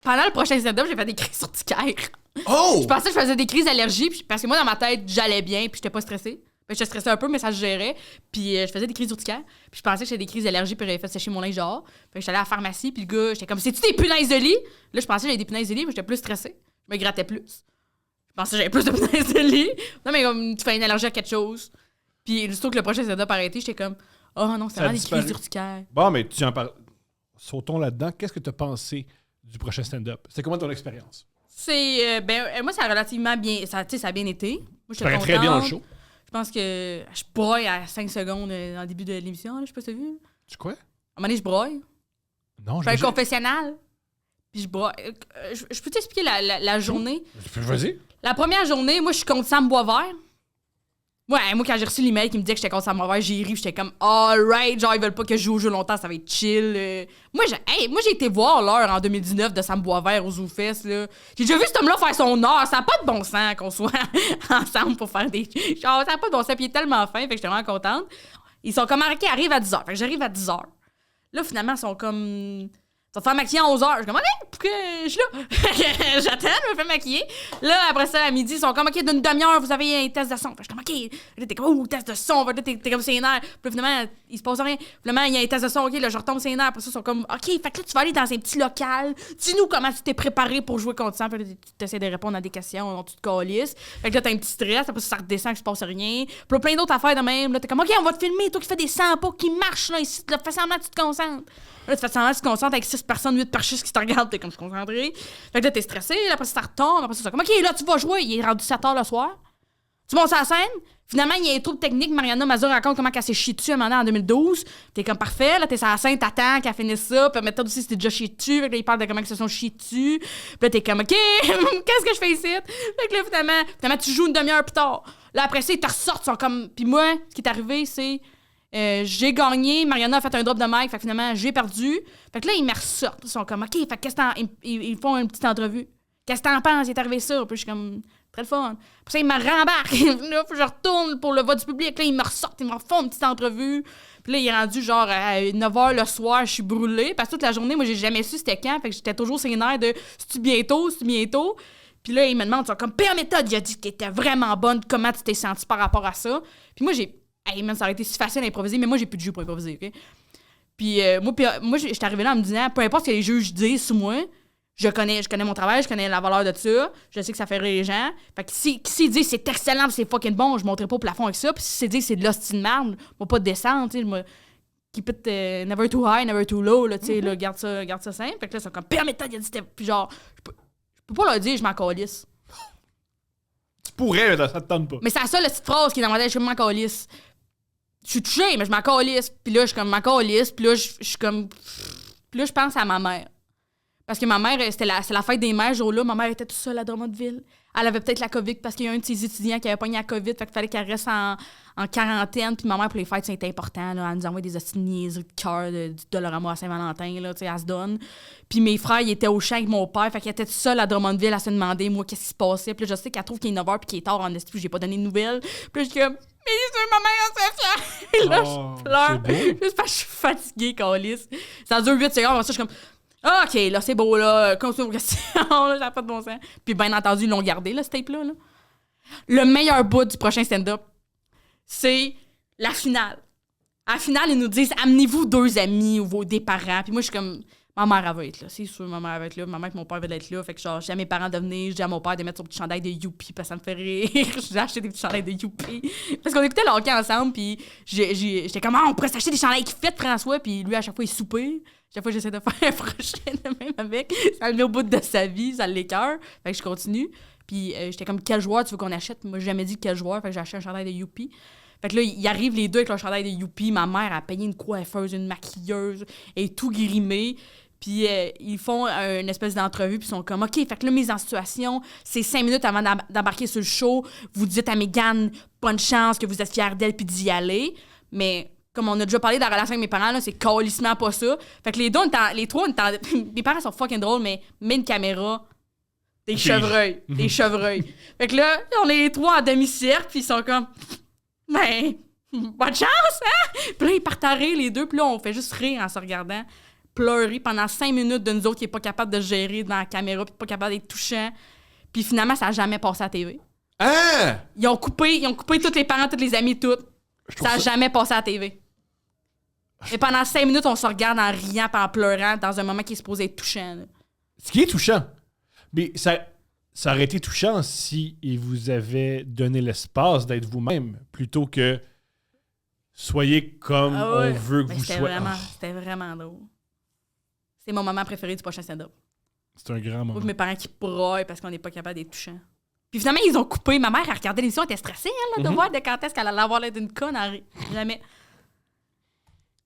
pendant le prochain stand-up, j'ai fait des crises urticaires. Oh! Je pensais que je faisais des crises d'allergie, parce que moi, dans ma tête, j'allais bien, puis j'étais pas stressée. J'étais stressée un peu, mais ça se gérait. Puis je faisais des crises urticaires. Puis je pensais que j'avais des crises d'allergie, puis j'avais fait sécher mon linge dehors. Fait que j'étais allée à la pharmacie, puis le gars, j'étais comme, c'est-tu des punaises de lit? Là, je pensais que j'avais des punaises de lit, mais j'étais plus stressée. Je me grattais plus. Je pensais que j'avais plus de punaises de lit. Non, mais comme, tu fais une allergie à quelque chose. Puis, surtout que le prochain stand-up a arrêté, j'étais comme, oh non, c'est vraiment des crises urticaires. Bon, mais tu en parles. Sautons là-dedans. Qu'est-ce que tu as pensé du prochain stand-up? C'est comment ton expérience? C'est. Moi, ça a relativement bien. Ça a bien été. Moi, Ça paraît très bien dans le show. Je pense que je broille à 5 secondes dans le début de l'émission. Là, je sais pas si t'as vu. Tu quoi? À un moment donné, je broille. Non, je fais un confessionnal. Puis je broille. Je peux t'expliquer la journée? Vas-y. La première journée, moi, je suis contre Sam Boisvert. Ouais, moi, quand j'ai reçu l'email qui me disait que j'étais contre Sam Boisvert, j'ai ri, j'étais comme, alright, genre, ils veulent pas que je joue au jeu longtemps, ça va être chill. Moi, j'ai été voir l'heure en 2019 de Sam Boisvert aux ZooFest, là. J'ai déjà vu cet homme-là faire son heure. Ça n'a pas de bon sens qu'on soit ensemble pour faire des. Genre, ça n'a pas de bon sens, puis il est tellement fin, fait que j'étais vraiment contente. Ils sont comme, OK, arrive à 10h. Fait que j'arrive à 10h. Là, finalement, ils sont comme. Tu vas te faire maquiller à 11h. Je suis comme, OK, pourquoi je suis là? J'attends, je me fais maquiller. Là, après ça, à midi, ils sont comme, OK, d'une demi-heure, vous avez un test de son. Je suis comme, OK. Là, t'es comme, test de son. Là, t'es comme ses nerfs. Puis là, finalement, il se passe rien. Finalement, il y a un test de son. OK, là, je retombe ses nerfs. Après ça, ils sont comme, OK, fait que là, tu vas aller dans un petit local. Dis-nous comment tu t'es préparé pour jouer contre ça. Puis là, tu essaies de répondre à des questions. Tu te calisses. Fait que là, t'as un petit stress. Après ça redescend, qu'il se passe rien. Puis là, plein d'autres affaires de même. Là, t'es comme, OK, on va te filmer. Toi qui fais des 100 pas qui marchent, là, ici. Là, fais semblant que tu te concentres. Là, tu fais semblant que tu te concentres avec 6 personnes, 8 perchistes qui te regardent, t'es comme concentré. Fait que là, t'es stressé, là, après ça retombe, après ça, comme, OK, là, tu vas jouer. Il est rendu 7h le soir. Tu montes sur la scène. Finalement, il y a un trouble technique. Mariana Mazur raconte comment elle s'est chiée dessus un moment en 2012. T'es comme parfait, là, t'es sur la scène, t'attends qu'elle finisse ça. Puis maintenant aussi, c'était déjà chié dessus. Fait que là, ils parlent de comment ils se sont chiés dessus. Puis là, t'es comme, OK, qu'est-ce que je fais ici? Fait que là, finalement, tu joues une demi-heure plus tard. Là, après ça, ils te ressortent, ils sont comme. Puis moi, ce qui est arrivé, c'est. J'ai gagné, Mariana a fait un drop de mic, fait que finalement, j'ai perdu. Fait que là, ils me ressortent. Ils sont comme, OK, fait que qu'est-ce que ils font une petite entrevue. Qu'est-ce que t'en penses? Il est arrivé ça. Puis je suis comme, très le fun. Puis ça, ils me rembarquent. Là, je retourne pour le vote du public. Là, ils me ressortent, ils me refont une petite entrevue. Puis là, il est rendu genre à 9h le soir, je suis brûlée. Parce que toute la journée, moi, j'ai jamais su c'était quand. Fait que j'étais toujours sur les nerfs de, c'est-tu bientôt, c'est-tu bientôt? Puis là, ils me demandent, comme, Père Méthode, il a dit qu'elle était vraiment bonne. Comment tu t'es senti par rapport à ça? Puis moi, hey man, ça aurait été si facile à improviser, mais moi, j'ai plus de jeu pour improviser, OK? Puis moi, j'étais arrivée là en me disant, peu importe ce que les juges disent sur moi, je connais mon travail, je connais la valeur de ça, je sais que ça fait rire les gens. Fait que s'ils disent c'est excellent, c'est fucking bon, je monterai pas au plafond avec ça. Puis s'ils disent c'est de l'hostie de merde, moi pas de descendre, tu sais, keep it never too high, never too low, là, tu sais, là, garde ça simple. Fait que là, c'est comme, Père Méthode, il a dit c'était. Puis genre, je peux pas leur dire, je m'en calisse. Tu pourrais, mais ça te tente pas. Mais c'est ça, la petite phrase qui est dans ma tête, je m'en calisse. Je suis touchée, mais je m'en calisse. Puis là, je suis comme, m'en calisse. Puis là, je suis comme. Puis là, je pense à ma mère. Parce que ma mère, c'est la fête des mères, ce jour-là. Ma mère était toute seule à Drummondville. Elle avait peut-être la COVID parce qu'il y a un de ses étudiants qui avait pogné la COVID. Fait qu'il fallait qu'elle reste en quarantaine. Puis ma mère, pour les fêtes, c'était important. Là. Elle nous envoie des hosties de niaiseries de cœur du Dolorama à Saint-Valentin. Là, elle se donne. Puis mes frères, ils étaient au champ avec mon père. Fait qu'elle était toute seule à Drummondville à se demander, moi, qu'est-ce qui se passait. Puis là, je sais qu'elle trouve qu'il est 9h puis qu'il est tard en esti. Puis j'ai pas donné de nouvelles. Puis là, je suis comme, mais c'est ma mère, c'est fière. Là, je pleure. Juste parce que je suis fatiguée, câlisse. Ça dure 8 secondes. Après ça, je suis comme, OK, là, c'est beau, là. Continue vos questions. Ça n'a pas de bon sens. Puis, bien entendu, ils l'ont gardé, là, ce tape-là. Là. Le meilleur bout du prochain stand-up, c'est la finale. À la finale, ils nous disent, amenez-vous 2 amis ou des parents. Puis moi, je suis comme, ma mère, elle va être là. C'est sûr, ma mère va être là. Ma mère et mon père veulent être là. Fait que, genre, j'ai à mes parents de venir. J'ai à mon père de mettre son petit chandail de Youpi parce que ça me fait rire. J'ai acheté des petits chandails de Youpi. Parce qu'on écoutait le hockey ensemble. Puis j'étais comme, on pourrait s'acheter des chandails qui fit François. Puis lui, à chaque fois, il soupire. Chaque fois, j'essaie de faire un prochain de même avec. Ça le met au bout de sa vie, ça l'écoeure. Fait que je continue. Puis j'étais comme, quel joueur tu veux qu'on achète? Moi, j'ai jamais dit quel joueur. Fait que j'ai acheté un chandail de Youpi. Fait que là, ils arrivent les deux avec leur chandail de Youpi. Ma mère a payé une coiffeuse, une maquilleuse et tout grimé. Puis ils font une espèce d'entrevue. Puis ils sont comme, OK, fait que là, mise en situation, c'est 5 minutes avant d'embarquer sur le show. Vous dites à Mégane, bonne chance, que vous êtes fière d'elle puis d'y aller. Mais comme on a déjà parlé de la relation avec mes parents, là, c'est calissement pas ça. Fait que les trois, mes parents sont fucking drôles, mais mets une caméra, des chevreuils. Des chevreuils. Fait que là, on est les trois en demi-cercle, puis ils sont comme, ben, bonne chance, hein? Puis là, ils partent à rire, les deux, puis là, on fait juste rire en se regardant. pleurer pendant 5 minutes de nous autres qui n'est pas capable de gérer dans la caméra puis pas capable d'être touchant. Puis finalement, ça n'a jamais passé à la TV. Hein? Ils ont coupé tous les parents, tous les amis, tout. Ça n'a jamais passé à la TV. Et pendant 5 minutes, on se regarde en riant et en pleurant dans un moment qui est supposé être touchant. Là. Ce qui est touchant. Mais ça aurait été touchant si il vous avait donné l'espace d'être vous-même plutôt que soyez comme on veut que vous soyez. C'était vraiment drôle. C'est mon moment préféré du prochain stand-up. C'est un grand moment. Mes parents qui broient parce qu'on n'est pas capable d'être touchant. Puis finalement, ils ont coupé. Ma mère, elle regardait l'émission, elle était stressée, elle, de voir de quand est-ce qu'elle allait avoir l'air d'une conne. Jamais.